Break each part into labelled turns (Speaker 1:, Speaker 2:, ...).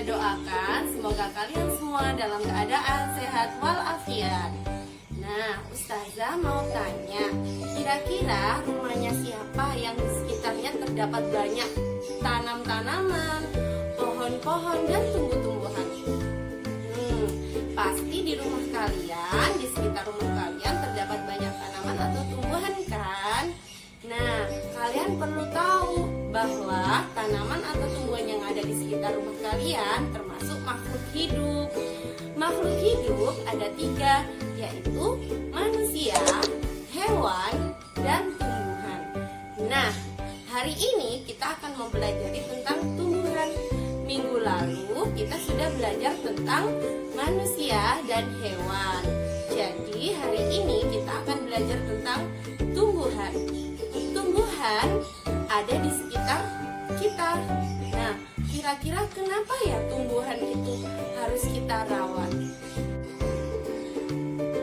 Speaker 1: doakan semoga kalian semua dalam keadaan sehat walafiat. Nah, Ustazah mau tanya, kira-kira rumahnya siapa yang di sekitarnya terdapat banyak tanam-tanaman, pohon-pohon, dan tumbuh-tumbuhan? Pasti di rumah kalian, di sekitar rumah kalian terdapat banyak tanaman atau tumbuhan kan? Nah, kalian perlu tahu bahwa tanaman atau tumbuhan yang ada di sekitar rumah kalian termasuk makhluk hidup. Makhluk hidup ada 3, yaitu manusia, hewan, dan tumbuhan. Nah, hari ini kita akan mempelajari tentang tumbuhan. Minggu lalu kita sudah belajar tentang manusia dan hewan. Jadi hari ini kita akan belajar tentang tumbuhan. Tumbuhan ada di sekitar kita. Nah, kira-kira kenapa ya tumbuhan itu harus kita rawat?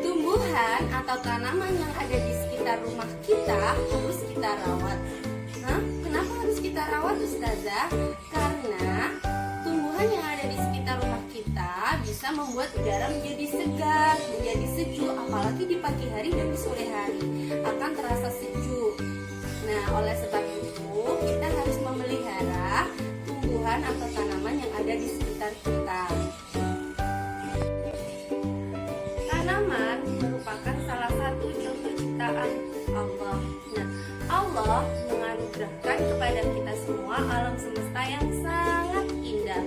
Speaker 1: Tumbuhan atau tanaman yang ada di sekitar rumah kita harus kita rawat. Kenapa harus kita rawat, Ustazah? Karena tumbuhan yang ada di sekitar rumah kita bisa membuat udara menjadi segar, menjadi sejuk, apalagi di pagi hari dan di sore hari akan terasa sejuk. Nah, oleh sebab itu kita harus memelihara tumbuhan atau tanaman yang ada di sekitar kita. Tanaman merupakan salah satu contoh ciptaan Allah. Nah, Allah menganugerahkan kepada kita semua alam semesta yang sangat indah,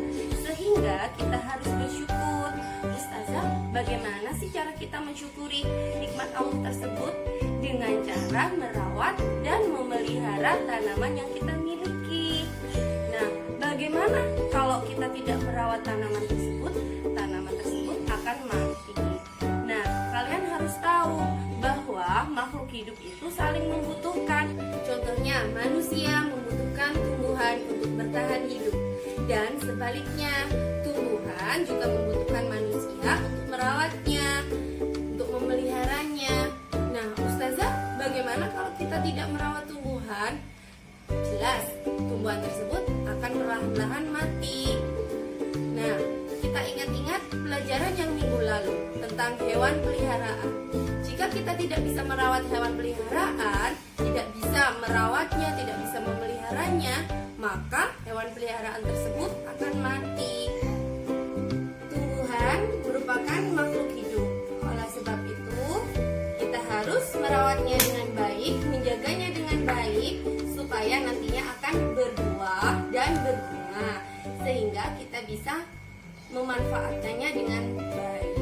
Speaker 1: sehingga kita harus bersyukur. Ustazah, bagaimana sih cara kita mensyukuri nikmat Allah tersebut? Dengan cara merawat dan memelihara tanaman yang kita miliki. Nah, bagaimana kalau kita tidak merawat tanaman tersebut? Tanaman tersebut akan mati. Nah, kalian harus tahu bahwa makhluk hidup itu saling membutuhkan. Contohnya, manusia membutuhkan tumbuhan untuk bertahan hidup. Dan sebaliknya, tumbuhan juga membutuhkan manusia untuk merawatnya, untuk memeliharanya. Nah, Ustazah, bagaimana kalau kita tidak merawat tumbuhan? Jelas, tumbuhan tersebut akan perlahan-lahan mati. Nah, kita ingat-ingat pelajaran yang minggu lalu tentang hewan peliharaan. Jika kita tidak bisa merawat hewan peliharaan, tidak bisa merawatnya, tidak bisa memeliharanya, maka hewan peliharaan tersebut akan mati. Tumbuhan merupakan makhluk hidup. Oleh sebab itu, kita harus merawatnya dengan baik, menjaganya dengan baik, supaya nantinya akan berbuah dan berbunga, sehingga kita bisa memanfaatkannya dengan baik.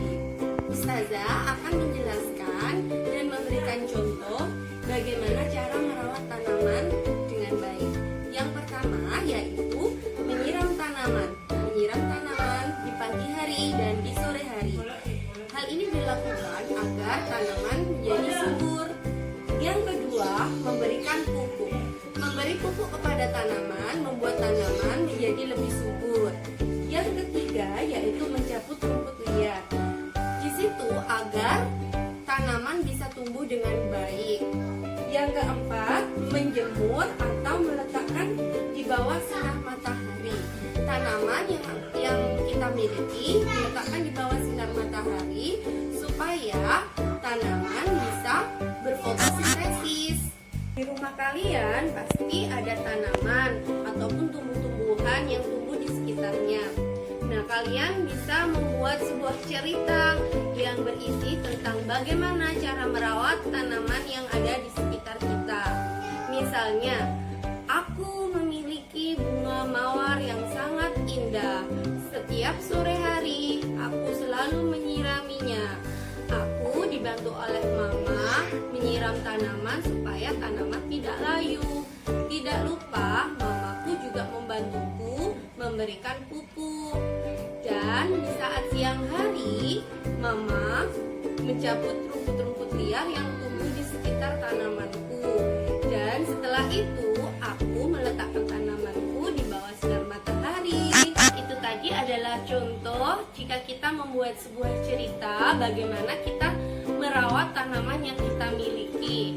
Speaker 1: Ustazah akan menjelaskan dan memberikan contoh bagaimana cara merawat tanaman dengan baik. Yang pertama yaitu menyiram tanaman. Menyiram tanaman di pagi hari dan di sore hari. Hal ini dilakukan agar tanaman menjadi subur. Yang kedua, memberikan pupuk. Memberi pupuk kepada tanaman membuat tanaman menjadi lebih subur. Yang ketiga yaitu mencabut rumput liar. Di situ agar tanaman bisa tumbuh dengan baik. Yang keempat, menjemur atau meletakkan di bawah sinar matahari. Tanaman yang kita miliki diletakkan di bawah sinar matahari supaya tanaman bisa berfotosintesis. Di rumah kalian pasti ada tanaman ataupun tumbuh-tumbuhan yang tumbuh di sekitarnya. Nah, kalian bisa membuat sebuah cerita yang berisi tentang bagaimana cara merawat tanaman yang ada di sekitar kita. Misalnya, aku memiliki bunga mawar yang sangat indah. Setiap sore hari, aku selalu menyiraminya. Aku dibantu oleh mama menyiram tanaman supaya tanaman tidak layu. Tidak lupa, mamaku juga membantuku memberikan pupuk. Dan di saat siang hari, mama mencabut rumput-rumput liar yang tumbuh di sekitar tanamanku. Dan setelah itu, aku meletakkan tanamanku di bawah sinar matahari. Itu tadi adalah contoh jika kita membuat sebuah cerita bagaimana kita merawat tanaman yang kita miliki.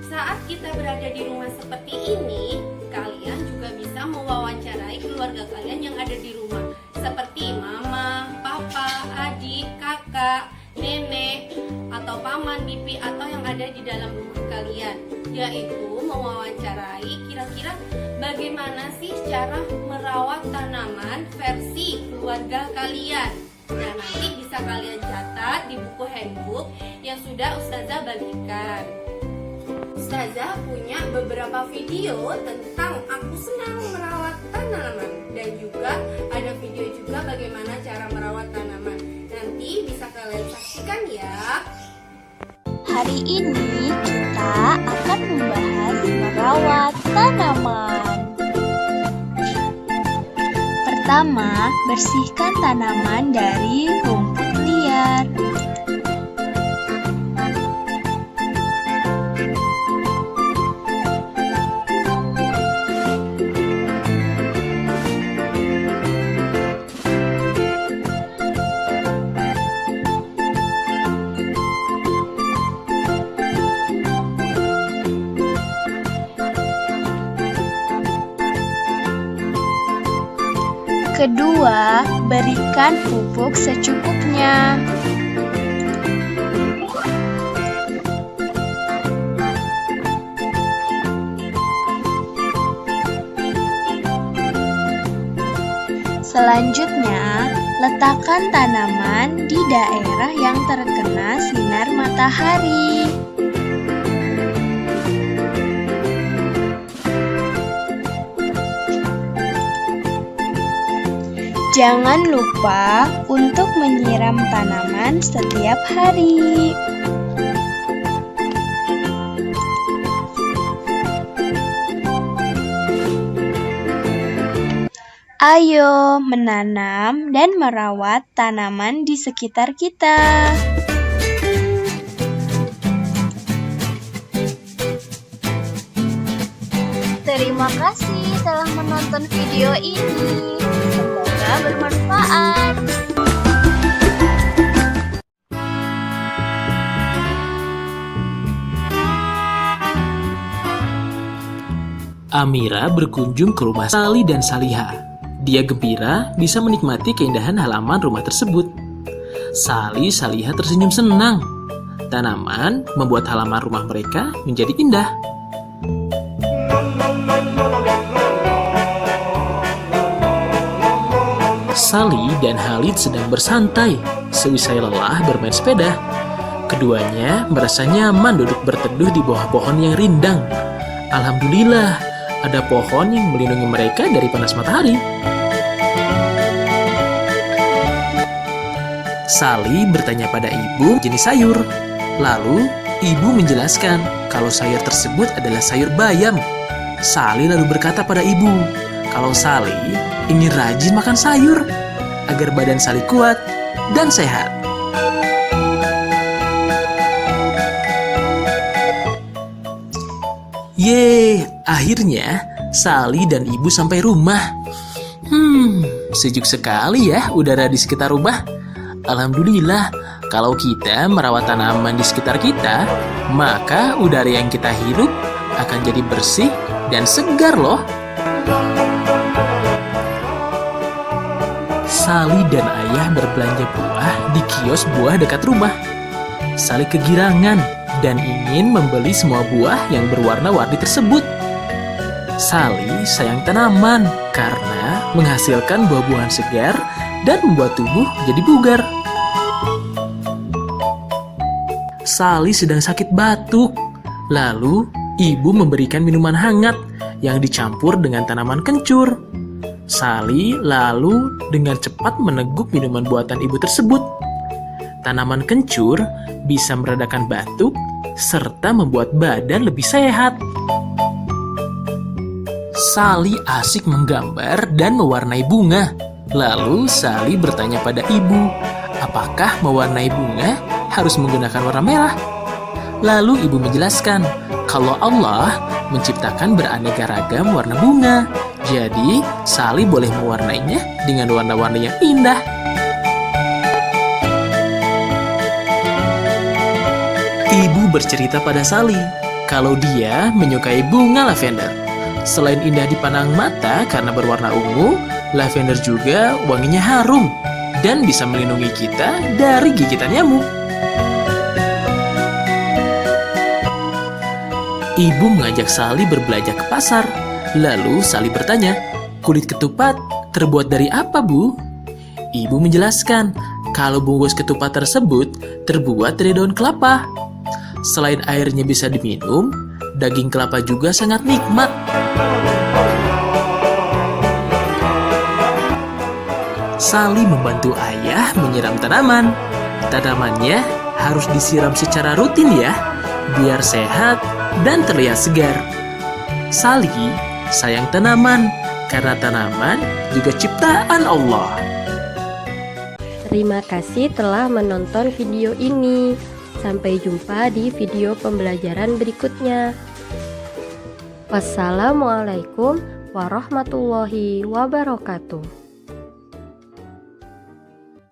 Speaker 1: Saat kita berada di rumah seperti ini, kalian juga bisa mewawancarai keluarga kalian yang ada di cara merawat tanaman versi keluarga kalian. Nah, nanti bisa kalian catat di buku handbook yang sudah Ustazah bagikan. Ustazah punya beberapa video tentang aku senang merawat tanaman, dan juga ada video juga bagaimana cara merawat tanaman. Nanti bisa kalian saksikan ya.
Speaker 2: Hari ini kita akan membahas merawat tanaman. Pertama, bersihkan tanaman dari rumput liar. Kedua, berikan pupuk secukupnya. Selanjutnya, letakkan tanaman di daerah yang terkena sinar matahari. Jangan lupa untuk menyiram tanaman setiap hari. Ayo menanam dan merawat tanaman di sekitar kita. Terima kasih telah menonton video ini. Semoga bermanfaat.
Speaker 3: Amira berkunjung ke rumah Sali dan Saliha. Dia gembira bisa menikmati keindahan halaman rumah tersebut. Sali Saliha tersenyum senang. Tanaman membuat halaman rumah mereka menjadi indah. Sali dan Halid sedang bersantai seusai lelah bermain sepeda. Keduanya merasa nyaman duduk berteduh di bawah pohon yang rindang. Alhamdulillah, ada pohon yang melindungi mereka dari panas matahari. Sali bertanya pada ibu jenis sayur. Lalu, ibu menjelaskan kalau sayur tersebut adalah sayur bayam. Sali lalu berkata pada ibu, kalau Sali ingin rajin makan sayur agar badan Sali kuat dan sehat. Yeay, akhirnya Sali dan ibu sampai rumah. Sejuk sekali ya udara di sekitar rumah. Alhamdulillah, kalau kita merawat tanaman di sekitar kita, maka udara yang kita hirup akan jadi bersih dan segar loh. Sali dan ayah berbelanja buah di kios buah dekat rumah. Sali kegirangan dan ingin membeli semua buah yang berwarna-warni tersebut. Sali sayang tanaman karena menghasilkan buah-buahan segar dan membuat tubuh jadi bugar. Sali sedang sakit batuk. Lalu, ibu memberikan minuman hangat yang dicampur dengan tanaman kencur. Sali lalu dengan cepat meneguk minuman buatan ibu tersebut. Tanaman kencur bisa meredakan batuk serta membuat badan lebih sehat. Sali asik menggambar dan mewarnai bunga. Lalu Sali bertanya pada ibu, apakah mewarnai bunga harus menggunakan warna merah? Lalu ibu menjelaskan kalau Allah menciptakan beraneka ragam warna bunga. Jadi, Sali boleh mewarnainya dengan warna-warni yang indah. Ibu bercerita pada Sali kalau dia menyukai bunga lavender. Selain indah dipandang mata karena berwarna ungu, lavender juga wanginya harum dan bisa melindungi kita dari gigitan nyamuk. Ibu mengajak Sali berbelanja ke pasar. Lalu Sali bertanya, Kulit ketupat terbuat dari apa, Bu? Ibu menjelaskan kalau bungkus ketupat tersebut terbuat dari daun kelapa. Selain airnya bisa diminum, daging kelapa juga sangat nikmat. Sally membantu ayah menyiram tanaman. Tanamannya harus disiram secara rutin ya, biar sehat dan terlihat segar. Sally sayang tanaman, karena tanaman juga ciptaan Allah.
Speaker 4: Terima kasih telah menonton video ini. Sampai jumpa di video pembelajaran berikutnya. Wassalamualaikum warahmatullahi wabarakatuh.